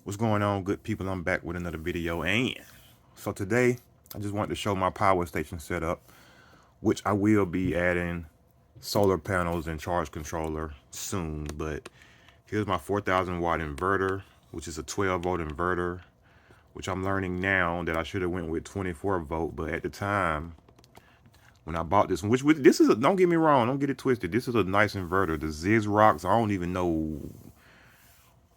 What's going on, good people? I'm back with another video, and so today I just wanted to show my power station setup, which I will be adding solar panels and charge controller soon. But here's my 4,000 watt inverter, which is a 12 volt inverter, which I'm learning now that I should have went with 24 volt. But at the time when I bought this one, which this is don't get me wrong, don't get it twisted, this is a nice inverter. The Zizrox, I don't even know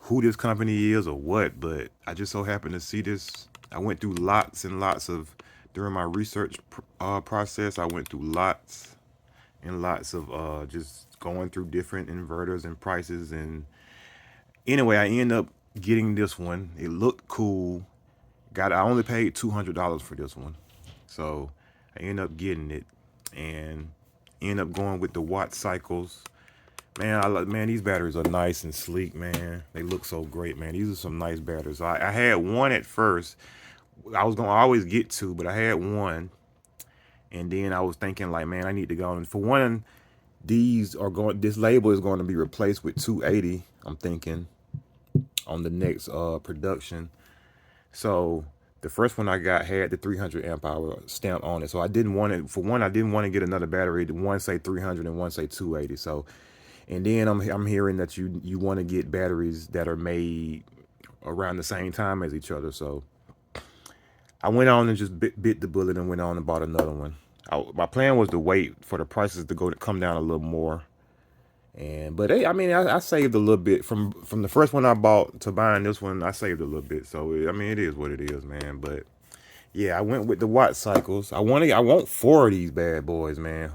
who this company is or what, but I just so happened to see this. I went through lots and lots of, during my research process, I went through lots and lots of just going through different inverters and prices. And anyway, I ended up getting this one. It looked cool. I only paid $200 for this one. So I ended up getting it and ended up going with the watt cycles. Man, these batteries are nice and sleek, man. They look so great, man. These are some nice batteries. I had one at first. I was gonna always get two, but I had one, and then I was thinking like, man, I need to go. And for one, this label is going to be replaced with 280. I'm thinking on the next production. So the first one I got had the 300 amp hour stamp on it. So I didn't want it. For one, I didn't want to get another battery. One say 300 and one say 280. So, and then I'm hearing that you want to get batteries that are made around the same time as each other. So I went on and just bit the bullet and went on and bought another one. My plan was to wait for the prices to come down a little more. But I mean, I saved a little bit from the first one I bought to buying this one. I saved a little bit, so I mean, it is what it is, man. But yeah, I went with the watt cycles. I want 4 of these bad boys, man,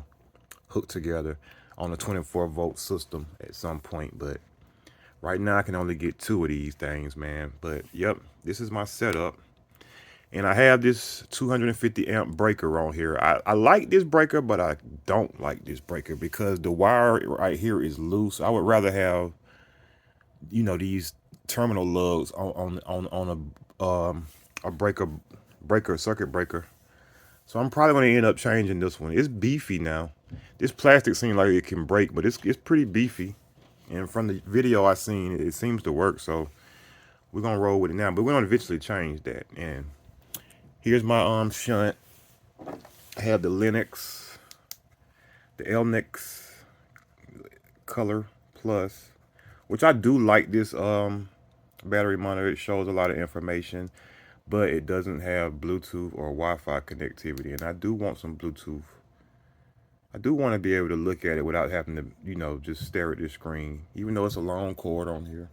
hooked together on a 24 volt system at some point. But right now I can only get 2 of these things, man. But yep, this is my setup. And I have this 250 amp breaker on here. I like this breaker, but I don't like this breaker because the wire right here is loose. I would rather have, these terminal lugs on a circuit breaker. So I'm probably going to end up changing this one. It's beefy now. This plastic seems like it can break, but it's pretty beefy. And from the video I seen, it seems to work. So we're going to roll with it now. But we're going to eventually change that. And here's my shunt. I have the Lennox, the Elnix Color Plus, which I do like this battery monitor. It shows a lot of information, but it doesn't have Bluetooth or Wi-Fi connectivity, and I do want some Bluetooth. I do want to be able to look at it without having to, just stare at this screen, even though it's a long cord on here.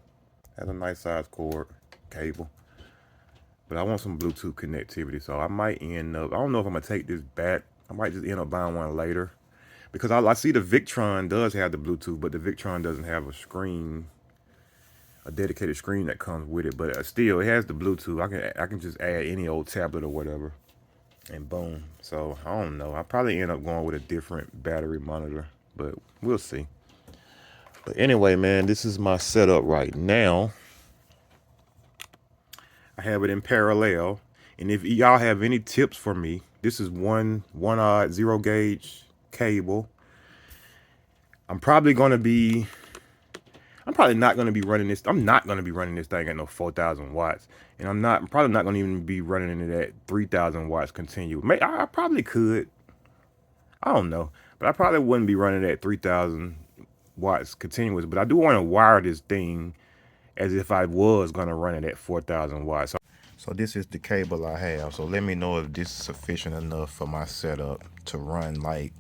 It has a nice size cord, cable. But I want some Bluetooth connectivity, so I might end up, I don't know if I'm going to take this back. I might just end up buying one later. Because I see the Victron does have the Bluetooth, but the Victron doesn't have a dedicated screen that comes with it. But still, it has the Bluetooth. I can just add any old tablet or whatever, and boom. So I don't know. I probably end up going with a different battery monitor, but we'll see. But anyway, man, this is my setup right now. I have it in parallel, and if y'all have any tips for me, this is one odd 0 gauge cable. I'm probably not going to be running this. I'm not going to be running this thing at no 4,000 watts, and I'm probably not going to even be running it at 3,000 watts continuous. I probably could. I don't know, but I probably wouldn't be running at 3,000 watts continuous. But I do want to wire this thing as if I was going to run it at 4,000 watts. So this is the cable I have. So let me know if this is sufficient enough for my setup to run like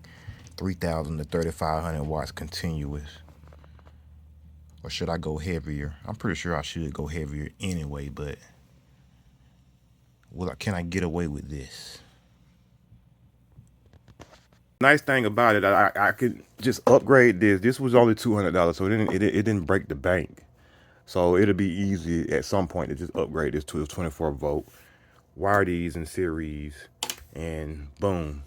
3,000 to 3,500 watts continuous. Or should I go heavier? I'm pretty sure I should go heavier anyway, but can I get away with this? Nice thing about it, I could just upgrade this. This was only $200, so it didn't break the bank. So it'll be easy at some point to just upgrade this to a 24 volt, wire these in series, and boom.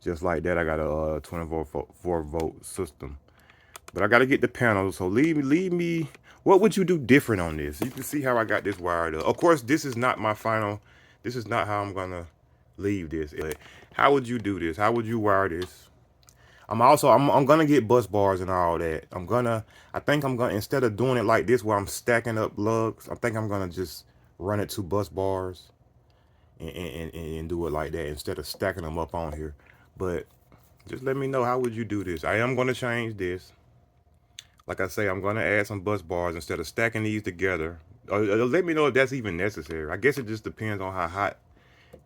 Just like that, I got a 24 volt system. But I got to get the panels, so leave me. What would you do different on this? You can see how I got this wired up. Of course, this is not my final. This is not how I'm going to leave this. But how would you do this? How would you wire this? I'm gonna get bus bars and all that. I think I'm gonna, instead of doing it like this where I'm stacking up lugs, I think I'm gonna just run it 2 bus bars and do it like that instead of stacking them up on here. But just let me know, how would you do this? I am gonna change this. Like I say, I'm gonna add some bus bars instead of stacking these together. Or let me know if that's even necessary. I guess it just depends on how hot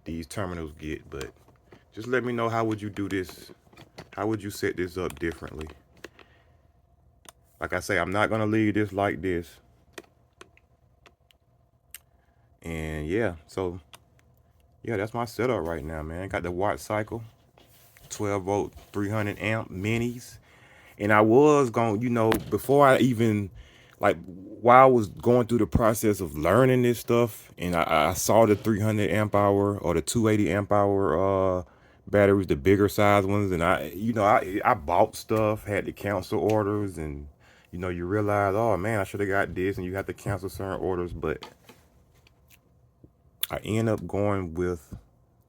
these terminals get, but just let me know, how would you do this? How would you set this up differently? Like I say, I'm not gonna leave this like this. And yeah, so yeah, that's my setup right now, man. Got the watt cycle, 12 volt, 300 amp minis. And I was going, before I even, like, while I was going through the process of learning this stuff, and I saw the 300 amp hour or the 280 amp hour batteries, the bigger size ones, and I bought stuff, had to cancel orders, and you realize, oh man, I should have got this, and you have to cancel certain orders. But I end up going with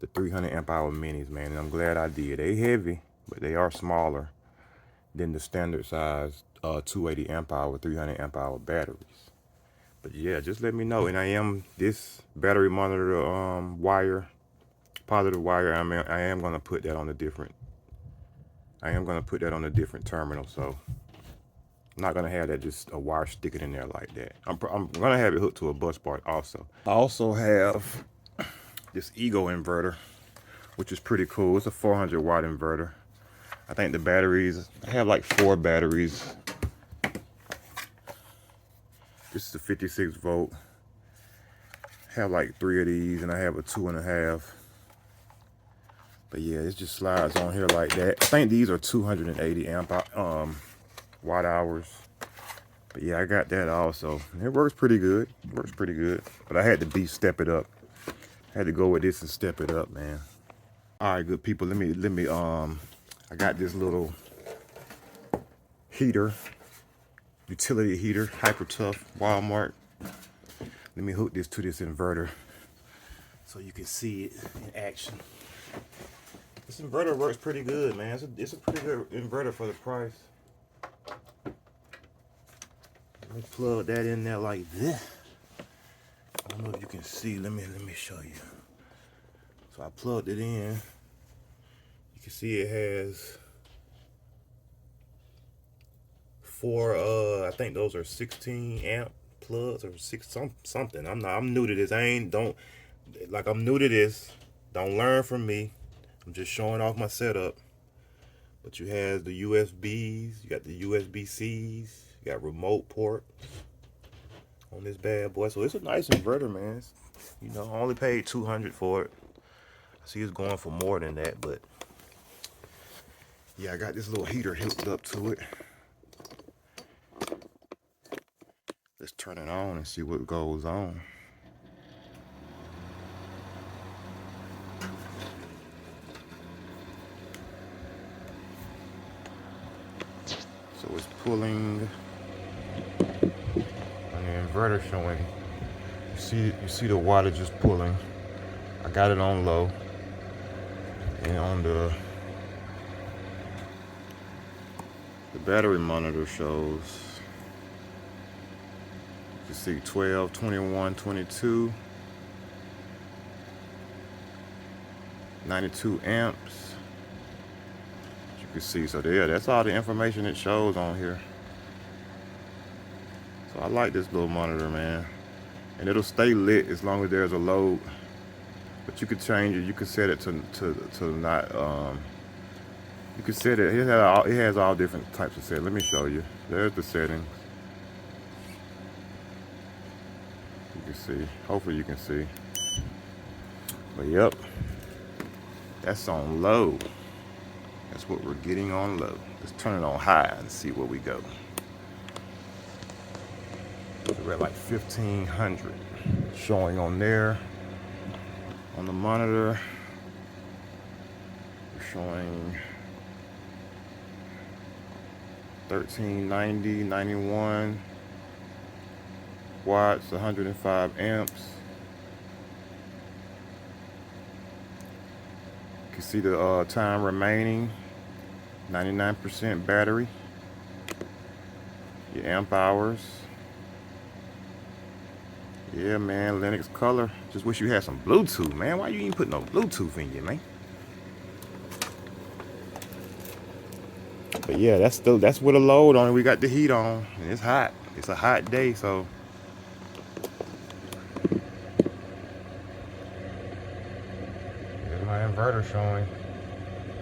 the 300 amp hour minis, man, and I'm glad I did. They heavy, but they are smaller than the standard size 280 amp hour, 300 amp hour batteries. But yeah, just let me know. And this battery monitor wire, positive wire, I am gonna put that on a different. I am gonna put that on a different terminal. So I'm not gonna have that just a wire sticking in there like that. I'm gonna have it hooked to a bus bar also. I also have this Ego inverter, which is pretty cool. It's a 400 watt inverter. I think the batteries, I have like 4 batteries. This is a 56 volt. I have like 3 of these, and I have a 2.5. But yeah, it just slides on here like that. I think these are 280 watt hours. But yeah, I got that also. It works pretty good. But I had to step it up. I had to go with this and step it up, man. All right, good people. I got this little heater, utility heater, Hyper Tough, Walmart. Let me hook this to this inverter so you can see it in action. This inverter works pretty good, man. It's a pretty good inverter for the price. Let me plug that in there like this. I don't know if you can see. Let me show you. So I plugged it in. You can see it has 4. I think those are 16 amp plugs or something. I'm new to this. I'm new to this. Don't learn from me. I'm just showing off my setup. But you have the USBs, you got the USB-Cs, you got remote port on this bad boy. So it's a nice inverter, man. I only paid $200 for it. I see it's going for more than that, but yeah, I got this little heater hooked up to it. Let's turn it on and see what goes on. So it's pulling, and the inverter showing. You see the water just pulling. I got it on low, and on the battery monitor shows, you can see 12, 21, 22, 92 amps. You can see, so there, that's all the information it shows on here. So I like this little monitor, man, and it'll stay lit as long as there's a load. But you could change it. You could set it to not. You could set it. It has all different types of settings. Let me show you. There's the settings. You can see. Hopefully you can see. But yep, that's on low. That's what we're getting on low. Let's turn it on high and see where we go. We're at like 1500 showing on there. On the monitor, we're showing 1390, 91 watts, 105 amps. You can see the time remaining. 99% battery. Your amp hours. Yeah, man, Lennox color. Just wish you had some Bluetooth, man. Why you ain't put no Bluetooth in you, man? But yeah, that's with a load on it. We got the heat on, and it's hot. It's a hot day, so here's my inverter showing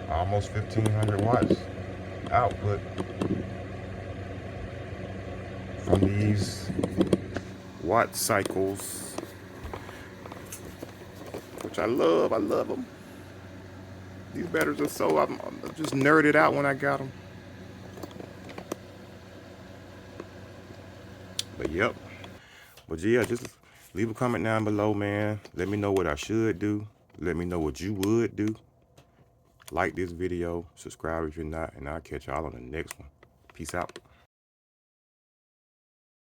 almost 1,500 watts output from these watt cycles, which I love. I love them. These batteries are so, I'm just nerded out when I got them. But yep. But yeah, just leave a comment down below, man. Let me know what I should do. Let me know what you would do. Like this video, subscribe if you're not, and I'll catch y'all on the next one. Peace out.